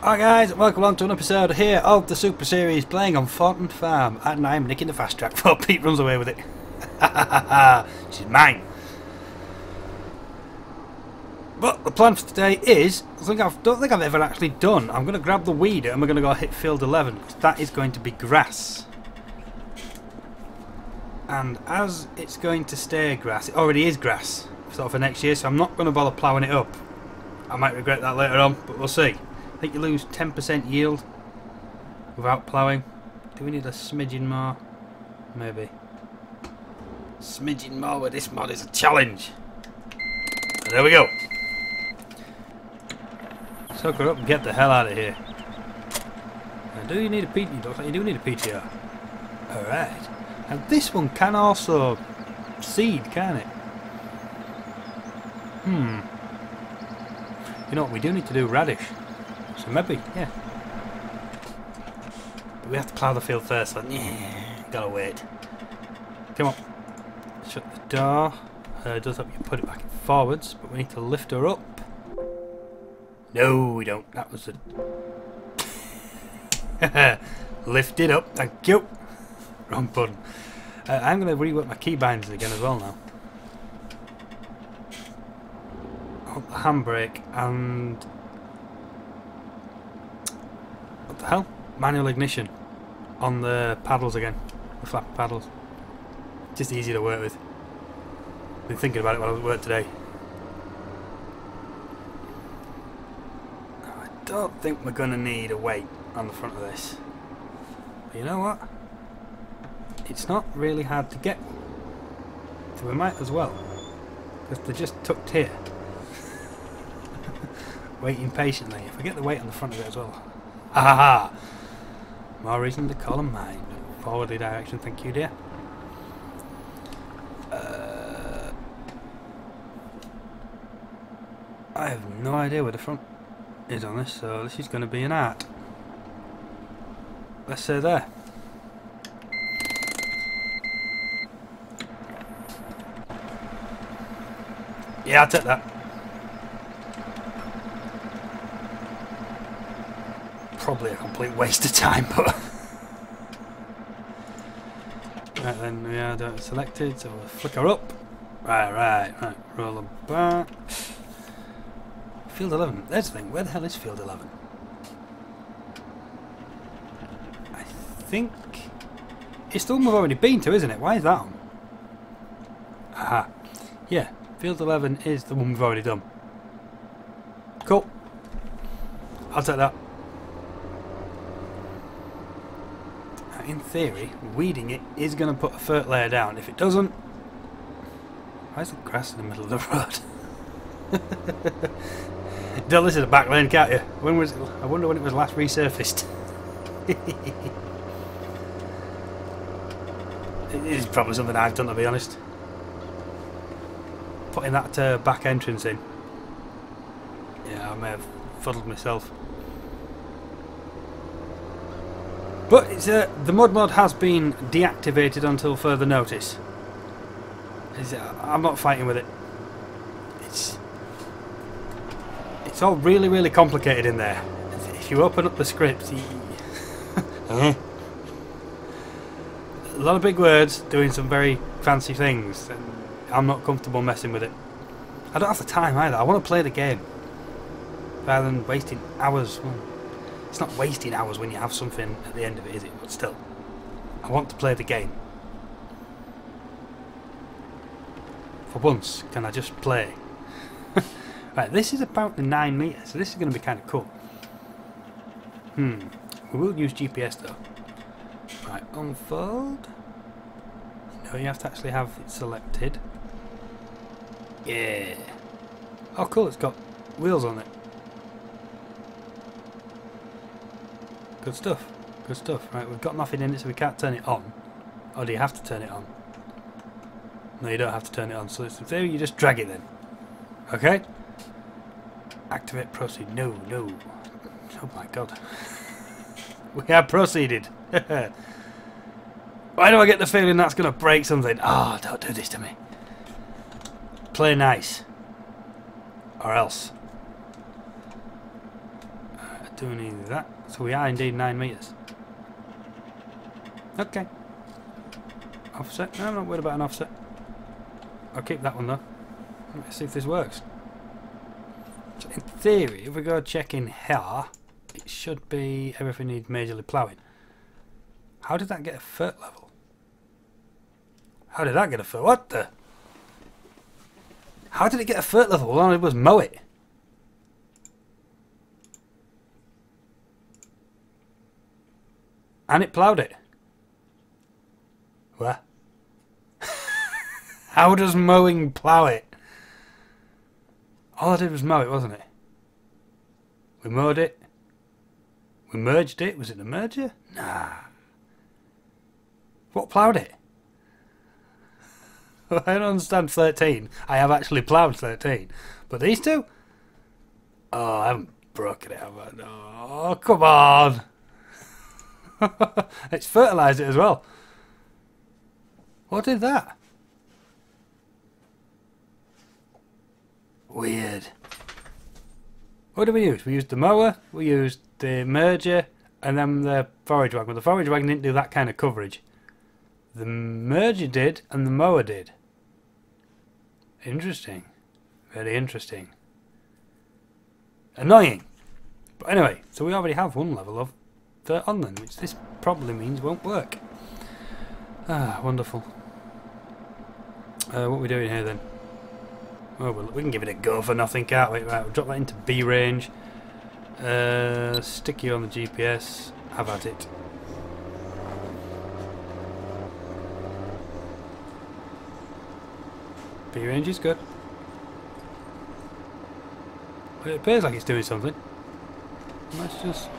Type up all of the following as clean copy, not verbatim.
Hi guys, welcome on to an episode here of the Super Series playing on Thornton Farm, and I'm nicking the fast track before Pete runs away with it. She's mine. But the plan for today is, I don't think I've ever actually done. I'm going to grab the weeder and we're going to go hit field 11, because that is going to be grass. And as it's going to stay grass, it already is grass sort of for next year, so I'm not going to bother ploughing it up. I might regret that later on, but we'll see. I think you lose 10% yield without ploughing. Do we need a smidgen more? Maybe. Smidgen more with this mod is a challenge. And there we go. Soak her up and get the hell out of here. Now, do you need a PTR? Looks like you do need a PTR. Alright. And this one can also seed, can it? You know what, we do need to do radish. So maybe, yeah. But we have to plough the field first, so yeah, gotta wait. Come on. Shut the door. It does help you put it back forwards, but we need to lift her up. No, we don't. That was a... Lift it up, thank you. Wrong button. I'm going to rework my key bindings again as well now. Oh, the handbrake and... What the hell? Manual ignition on the paddles again. The flap paddles. Just easier to work with. Been thinking about it while I was at work today. I don't think we're going to need a weight on the front of this. But you know what? It's not really hard to get. So we might as well. Because they're just tucked here. Waiting patiently. If I get the weight on the front of it as well. Ha ha ha! More reason to call them mine. Forwardly direction, thank you, dear. I have no idea where the front is on this, so this is going to be an art. Let's say there. Yeah, I'll take that. Probably a complete waste of time, but... Right then, we are selected, so we'll flicker up. Right, roll them back. Field 11, there's the thing, where the hell is field 11? I think... It's the one we've already been to, isn't it? Why is that on? Aha. Yeah, field 11 is the one we've already done. Cool. I'll take that. In theory, weeding it is going to put a fert layer down. If it doesn't... Why is the grass in the middle of the road? Tell this is a back lane, can't you? When was it? I wonder when it was last resurfaced. It is probably something I've done, to be honest. Putting that back entrance in. Yeah, I may have fuddled myself. But it's, the mud mod has been deactivated until further notice. I'm not fighting with it. It's all really, really complicated in there. If you open up the script, a lot of big words doing some very fancy things, and I'm not comfortable messing with it. I don't have the time either. I want to play the game rather than wasting hours. Well, it's not wasting hours when you have something at the end of it, is it? But still, I want to play the game. For once, can I just play? Right, this is apparently 9 meters, so this is going to be kind of cool. We will use GPS though. Right, unfold. No, you have to actually have it selected. Yeah. Oh, cool! It's got wheels on it. Good stuff. Good stuff. Right, we've got nothing in it, so we can't turn it on. Or do you have to turn it on? No, you don't have to turn it on. So it's in theory, you just drag it then. Okay? Activate proceed. No. Oh my god. We have proceeded. Why do I get the feeling that's going to break something? Oh, don't do this to me. Play nice. Or else. doing either that. So we are indeed 9 metres. Okay. Offset? No, I'm not worried about an offset. I'll keep that one though. Let's see if this works. So in theory, if we go check in here, it should be everything needs majorly ploughing. How did that get a foot level? How did that get a foot? What the? How did it get a foot level? All I did was mow it. And it ploughed it. What? How does mowing plough it? All I did was mow it, wasn't it? We mowed it. We merged it. Was it the merger? Nah. What ploughed it? I don't understand 13. I have actually ploughed 13. But these two? Oh, I haven't broken it, have I? No. Oh, come on. It's fertilised it as well. What did that? Weird. What did we use? We used the mower, we used the merger, and then the forage wagon. Well, the forage wagon didn't do that kind of coverage. The merger did, and the mower did. Interesting. Very interesting. Annoying. But anyway, so we already have one level of dirt on them, which this probably means won't work. Ah, wonderful. What are we doing here then? Oh, well, we can give it a go for nothing, can't we? Right, we'll drop that into B range. Stick you on the GPS. Have at it. B range is good. But it appears like it's doing something. Let's just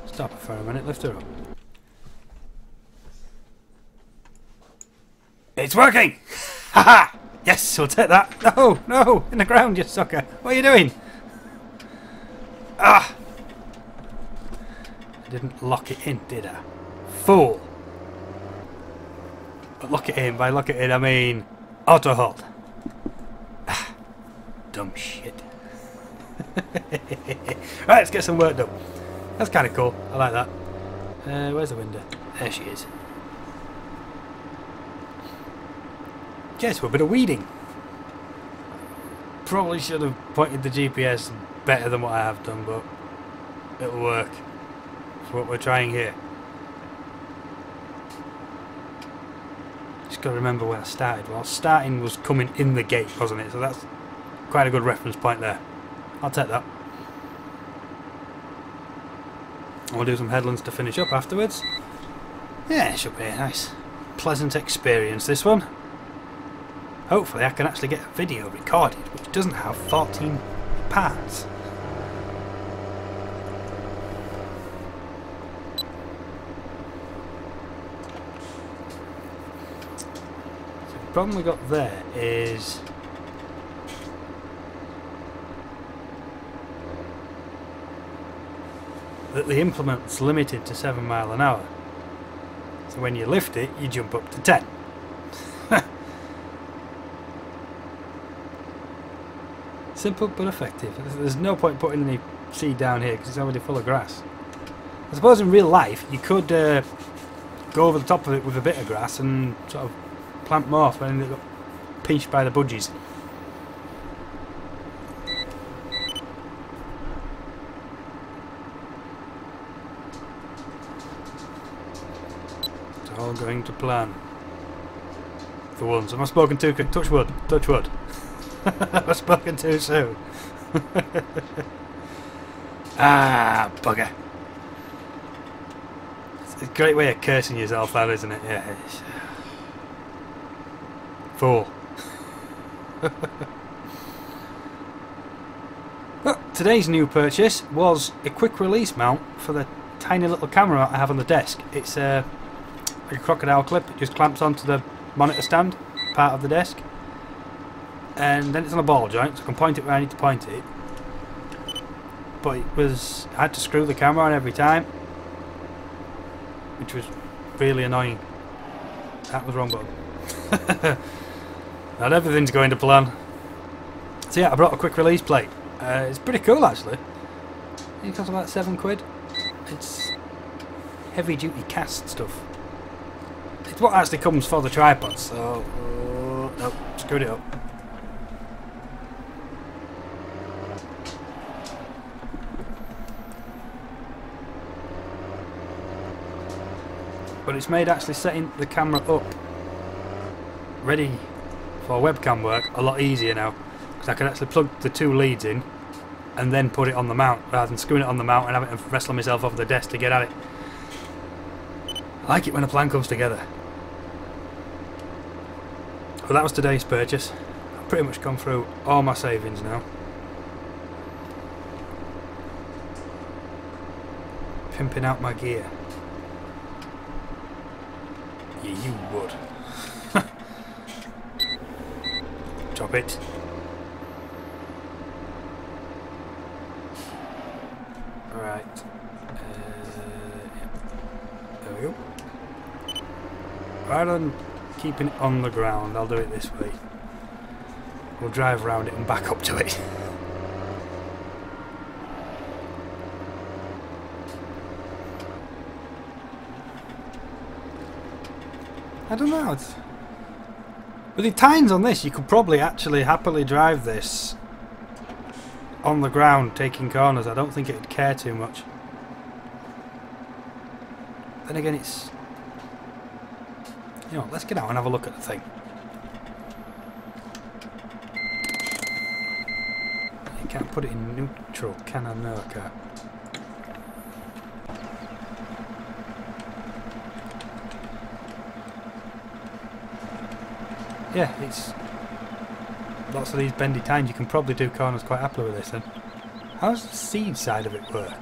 stop her for a minute, lift her up. It's working! Haha! Yes, we'll take that. No, no, in the ground, you sucker. What are you doing? Ah! I didn't lock it in, did I? Fool! But lock it in, by lock it in, I mean auto hold. Ah, dumb shit. Right, let's get some work done. That's kind of cool. I like that. Where's the window? There she is. Yes, we're a bit of weeding. Probably should have pointed the GPS better than what I have done, but it'll work for what we're trying here. Just got to remember where I started. Well, starting was coming in the gate, wasn't it? So that's quite a good reference point there. I'll take that. We'll do some headlands to finish up afterwards. Yeah, it should be a nice, pleasant experience, this one. Hopefully I can actually get a video recorded which doesn't have 14 parts. So the problem we got there is that the implement's limited to 7 miles an hour. So when you lift it, you jump up to 10. Simple but effective. There's no point putting any seed down here because it's already full of grass. I suppose in real life you could go over the top of it with a bit of grass and sort of plant more, but then it got pinched by the budgies. It's all going to plan. For once. Have I spoken too quick? Touch wood. Touch wood. I've spoken too soon. Ah, bugger. It's a great way of cursing yourself, that, isn't it? Yeah. Fool. Well, today's new purchase was a quick release mount for the tiny little camera I have on the desk. It's like a crocodile clip. It just clamps onto the monitor stand, part of the desk. And then it's on a ball joint, so I can point it where I need to point it. But I had to screw the camera on every time, which was really annoying. That was wrong button. Not everything's going to plan. So yeah, I brought a quick release plate. It's pretty cool actually. It costs about £7. It's heavy duty cast stuff. It's what actually comes for the tripod, so nope, screwed it up. But it's made actually setting the camera up ready for webcam work a lot easier now, because I can actually plug the 2 leads in and then put it on the mount rather than screwing it on the mount and having to wrestle myself off the desk to get at it. I like it when a plan comes together. Well, that was today's purchase. I've pretty much gone through all my savings now. Pimping out my gear. Yeah, you would. Drop it. Right. There we go. Rather than keeping it on the ground, I'll do it this way. We'll drive around it and back up to it. I don't know. With the tines on this, you could probably actually happily drive this on the ground, taking corners. I don't think it'd care too much. Then again, it's... You know, let's get out and have a look at the thing. You can't put it in neutral, can I? No, I can't. Yeah, it's lots of these bendy tines. You can probably do corners quite happily with this then. How does the seed side of it work?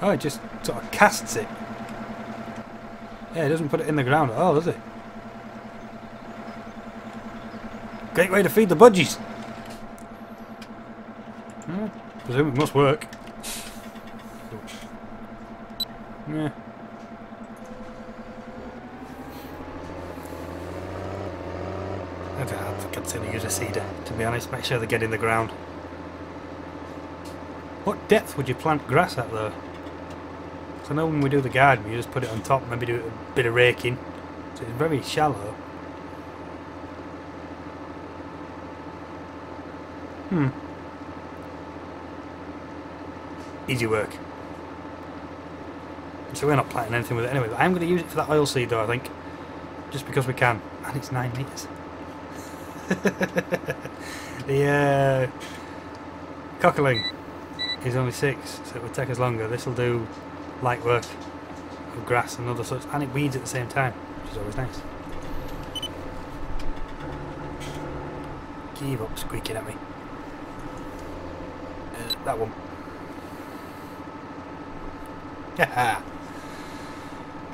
Oh, it just sort of casts it. Yeah, it doesn't put it in the ground at all, does it? Great way to feed the budgies. Presume it must work. Yeah. I'd consider use a seeder, to be honest. Make sure they get in the ground. What depth would you plant grass at though? So I know when we do the garden, you just put it on top, maybe do a bit of raking. So it's very shallow. Easy work. So we're not planting anything with it anyway, but I'm going to use it for that oil seed though, I think. Just because we can. And it's 9 metres. The cockling is only 6, so it would take us longer. This will do light work of grass and other such, and it weeds at the same time, which is always nice. Give up squeaking at me. That one. Haha.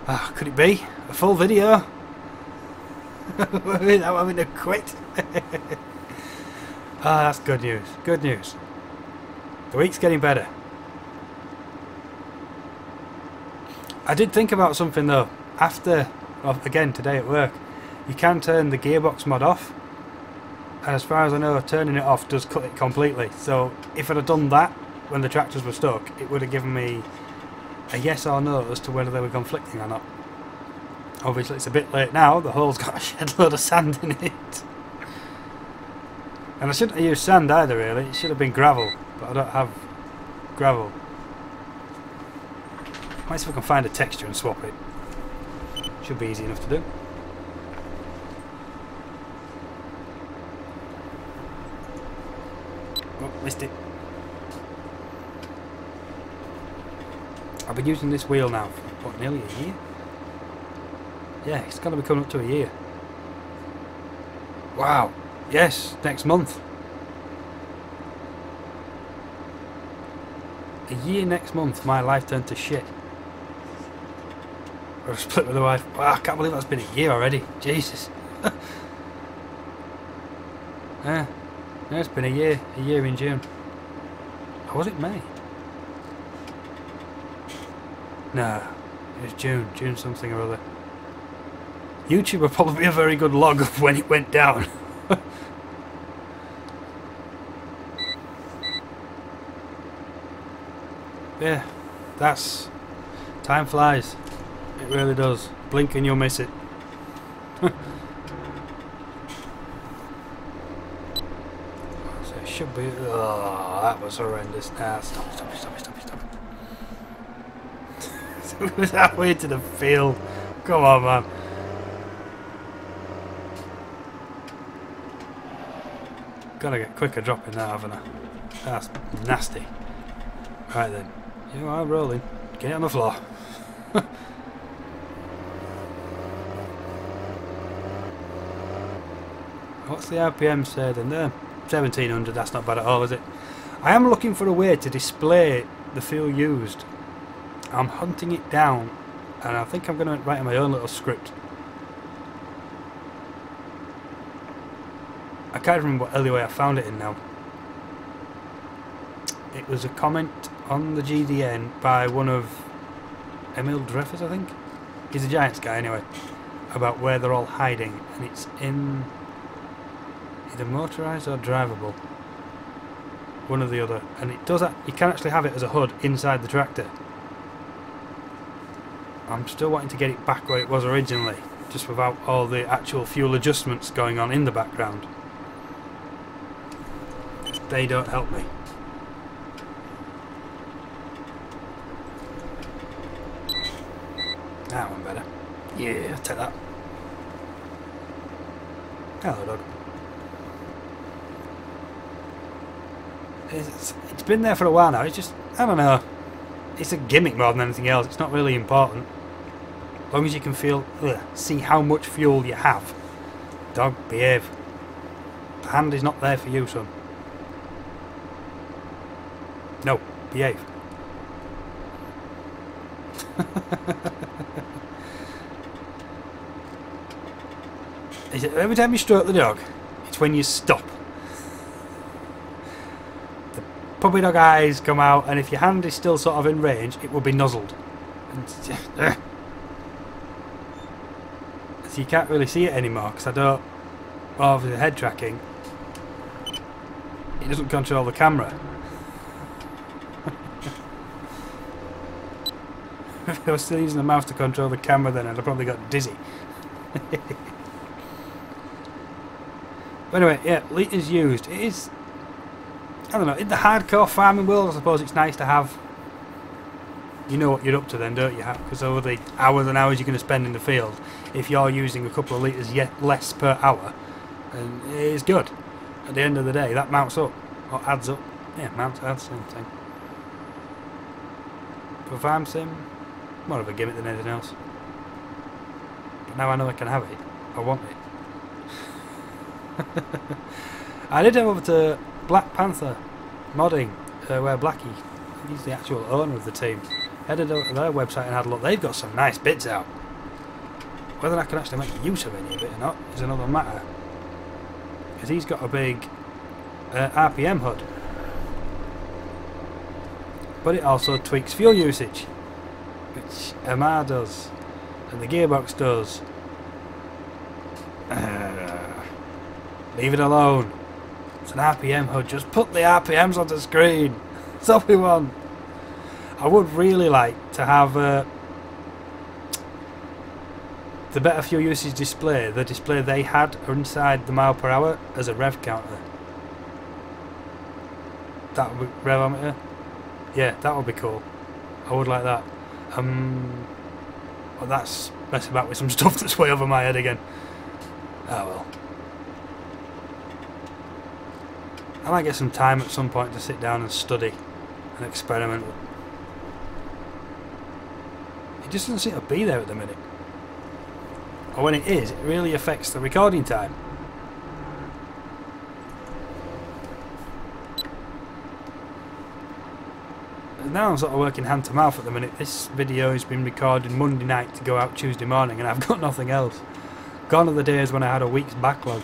Ah, could it be a full video without having to quit? Ah, that's good news. Good news. The week's getting better. I did think about something though. After, well, again today at work, you can turn the gearbox mod off, and as far as I know, turning it off does cut it completely. So if I'd have done that when the tractors were stuck, it would have given me a yes or no as to whether they were conflicting or not. Obviously it's a bit late now, the hole's got a shed load of sand in it. And I shouldn't have used sand either really, it should have been gravel, but I don't have gravel. Might see if I can find a texture and swap it. Should be easy enough to do. Oh, missed it. I've been using this wheel now for, what, nearly a year? Yeah, it's going to be coming up to a year. Wow. Yes, next month. A year next month, my life turned to shit. Or a split with the wife. Wow, I can't believe that's been a year already. Jesus. Yeah, it's been a year in June. Or was it May? No, it was June something or other. YouTube will probably be a very good log of when it went down. Yeah, that's... Time flies. It really does. Blink and you'll miss it. So it should be... Oh, that was horrendous. Ah, stop it. It was halfway to the field. Come on, man. Gotta get quicker dropping that, haven't I? That's nasty. Right then. You are rolling. Get it on the floor. What's the RPM say then there? 1700, that's not bad at all, is it? I am looking for a way to display the fuel used. I'm hunting it down, and I think I'm going to write my own little script. I can't remember what alleyway I found it in now. It was a comment on the GDN by one of Emil Dreyfus, I think. He's a Giants guy anyway. About where they're all hiding, and it's in either motorised or drivable. One or the other. And it does that. You can actually have it as a HUD inside the tractor. I'm still wanting to get it back where it was originally, just without all the actual fuel adjustments going on in the background. They don't help me. That one better. Yeah, I'll take that. Hello, dog. It's been there for a while now. It's just, I don't know. It's a gimmick more than anything else. It's not really important. As long as you can see how much fuel you have. Dog, behave. The hand is not there for you, son. No, behave. Is it every time you stroke the dog, it's when you stop. The puppy dog eyes come out, and if your hand is still sort of in range, it will be nuzzled. And so you can't really see it anymore, because I don't... Well, with the head tracking, it doesn't control the camera. If I was still using the mouse to control the camera, then I'd have probably got dizzy. But anyway, yeah, litres used. It is, I don't know, in the hardcore farming world, I suppose it's nice to have, you know what you're up to then, don't you? Because over the hours and hours you're going to spend in the field, if you're using a couple of litres less per hour, and it is good. At the end of the day, that mounts up, or adds up. Yeah, adds, same thing. For farm sim, more of a gimmick than anything else. But now I know I can have it. I want it. I did head over to Black Panther modding, where Blackie, he's the actual owner of the team, headed over to their website and had a look. They've got some nice bits out. Whether I can actually make use of any of it or not is another matter. Because he's got a big RPM HUD. But it also tweaks fuel usage, which MR does, and the gearbox does. Leave it alone. It's an RPM HUD. Just put the RPMs on the screen. That's all we want. I would really like to have the better fuel usage display. The display they had inside the mile per hour as a rev counter. That would be revometer. Yeah, that would be cool. I would like that. Well, that's messing about with some stuff that's way over my head again. Oh well. I might get some time at some point to sit down and study and experiment. It just doesn't seem to be there at the minute. Or when it is, it really affects the recording time. And now I'm sort of working hand to mouth at the minute. This video has been recorded Monday night to go out Tuesday morning, and I've got nothing else. Gone are the days when I had a week's backlog.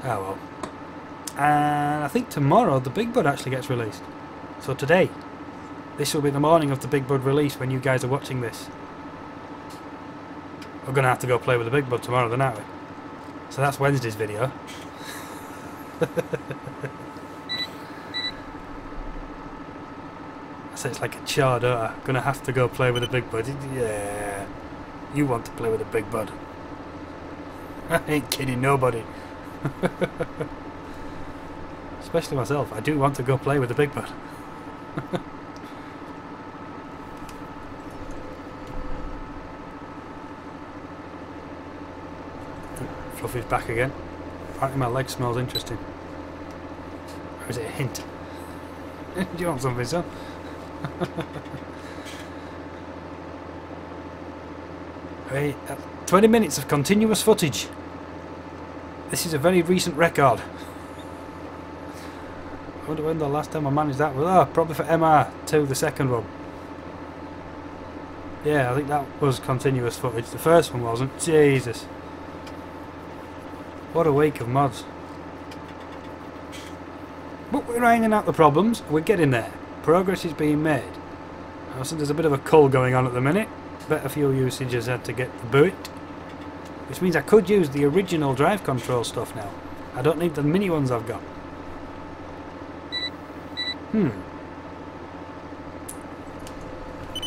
Oh well. And I think tomorrow the Big Bud actually gets released. So today, this will be the morning of the Big Bud release when you guys are watching this. We're going to have to go play with the Big Bud tomorrow then, aren't we? So that's Wednesday's video. So it's like a chore, don't I? Gonna have to go play with a big bud. Yeah. You want to play with a big bud. I ain't kidding nobody. Especially myself. I do want to go play with a big bud. Fluffy's back again. Apparently my leg smells interesting. Or is it a hint? Do you want something, son? 20 minutes of continuous footage. This is a very recent record. I wonder when the last time I managed that was. Oh, probably for MR2, the second one. Yeah, I think that was continuous footage. The first one wasn't. Jesus. What a week of mods. But we're ironing out the problems. We're getting there. Progress is being made. So there's a bit of a cull going on at the minute. Better fuel usage has had to get the boot. Which means I could use the original drive control stuff now. I don't need the mini ones I've got.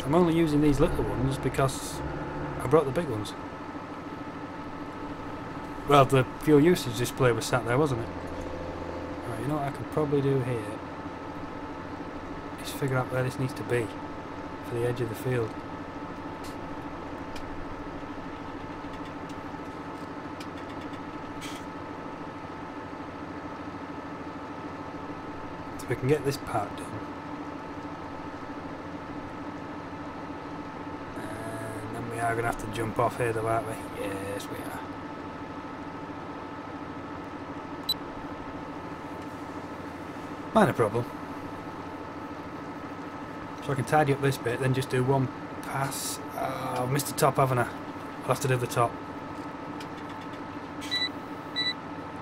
I'm only using these little ones because I brought the big ones. Well, the fuel usage display was sat there, wasn't it? Right, you know what I could probably do here is figure out where this needs to be for the edge of the field. So we can get this part done. And then we are going to have to jump off here though, aren't we? Yes, we are. Minor problem. So I can tidy up this bit, then just do one pass. Oh, I've missed the top, haven't I? I'll have to do the top.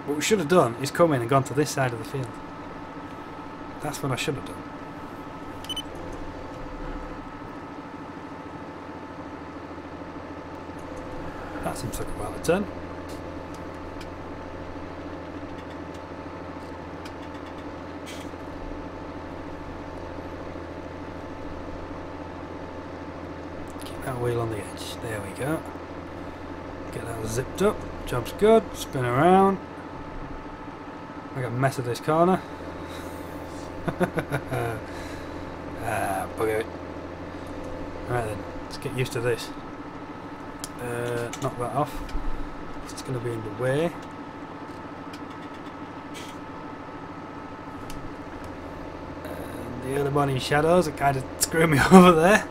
What we should have done is come in and gone to this side of the field. That's what I should have done. That seems like a while to turn. That wheel on the edge. There we go. Get that zipped up. Job's good. Spin around. I got a mess of this corner. Bugger it. Right then, let's get used to this. Knock that off. It's going to be in the way. And the early morning shadows are kind of screwing me over there.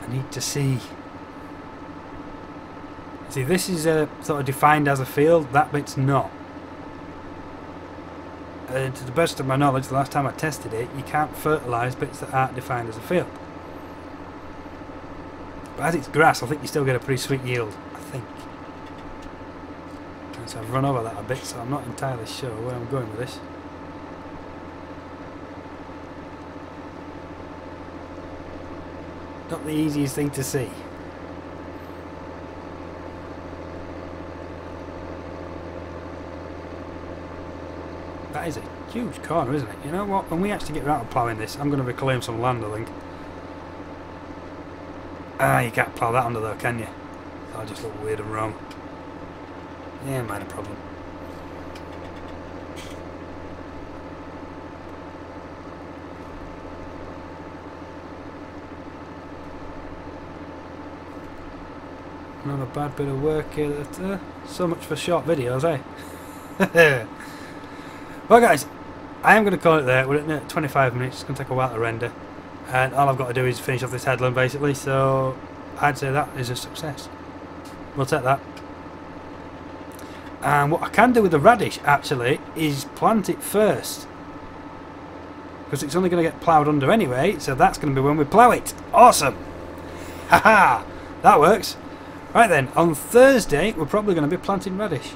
Need to see. See, this is sort of defined as a field. That bit's not. To the best of my knowledge, the last time I tested it, you can't fertilise bits that aren't defined as a field. But as it's grass, I think you still get a pretty sweet yield. I think. And so I've run over that a bit, so I'm not entirely sure where I'm going with this. Not the easiest thing to see. That is a huge corner, isn't it? You know what? When we actually get around to ploughing this, I'm going to reclaim some land, I think. Ah, you can't plough that under though, can you? That'll just look weird and wrong. Yeah, minor problem. Not a bad bit of work here. So much for short videos, eh? Well guys, I am going to call it there. We're at 25 minutes. It's going to take a while to render. And all I've got to do is finish off this headland basically. So I'd say that is a success. We'll take that. And what I can do with the radish actually is plant it first. Because it's only going to get ploughed under anyway. So that's going to be when we plough it. Awesome! Haha! That works. Right then, on Thursday we're probably going to be planting radish.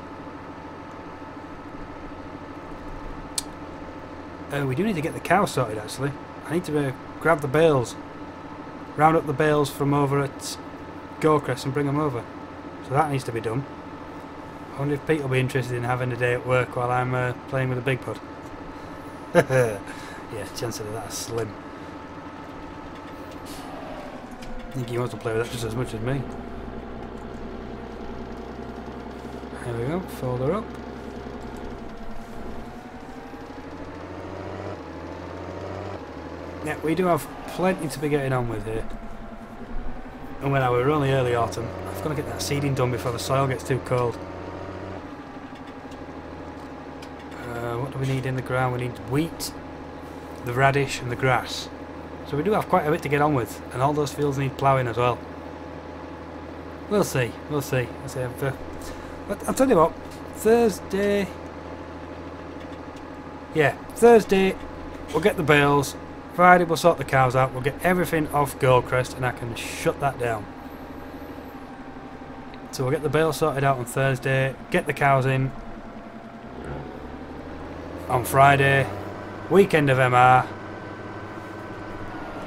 We do need to get the cow sorted actually. I need to grab the bales. Round up the bales from over at Gorecrest and bring them over. So that needs to be done. I wonder if Pete will be interested in having a day at work while I'm playing with a big bud. Yeah, chances of that are slim. I think he wants to play with that just as much as me. There we go, fold her up. Yeah, we do have plenty to be getting on with here. And when we're only early autumn, I've got to get that seeding done before the soil gets too cold. What do we need in the ground? We need wheat, the radish and the grass. So we do have quite a bit to get on with, and all those fields need ploughing as well. We'll see, we'll see. But I'll tell you what, Thursday... Yeah, Thursday we'll get the bales. Friday we'll sort the cows out. We'll get everything off Goldcrest and I can shut that down. So we'll get the bales sorted out on Thursday. Get the cows in on Friday. Weekend of MR.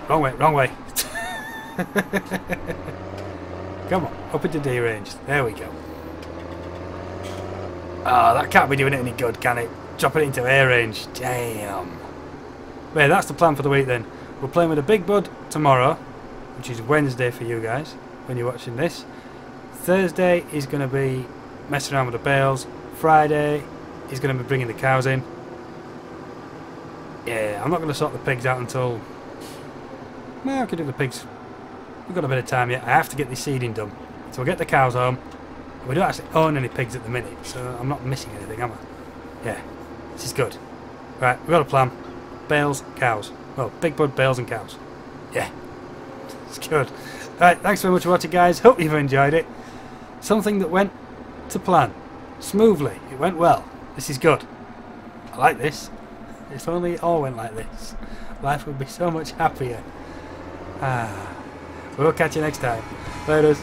Wrong way, wrong way. Come on, up into D range. There we go. Oh, that can't be doing it any good, can it? Drop it into A range. Damn. Well, that's the plan for the week then. We're playing with a big bud tomorrow, which is Wednesday for you guys when you're watching this. Thursday is going to be messing around with the bales. Friday is going to be bringing the cows in. Yeah, I'm not going to sort the pigs out until... Well, I could do the pigs. We've got a bit of time yet. I have to get the seeding done. So we'll get the cows home. We don't actually own any pigs at the minute, so I'm not missing anything, am I? Yeah, this is good. Right, we've got a plan. Bales, cows. Well, big bud, bales and cows. Yeah, it's good. Right, thanks very much for watching, guys. Hope you've enjoyed it. Something that went to plan. Smoothly. It went well. This is good. I like this. If only it all went like this, life would be so much happier. We'll catch you next time. Later.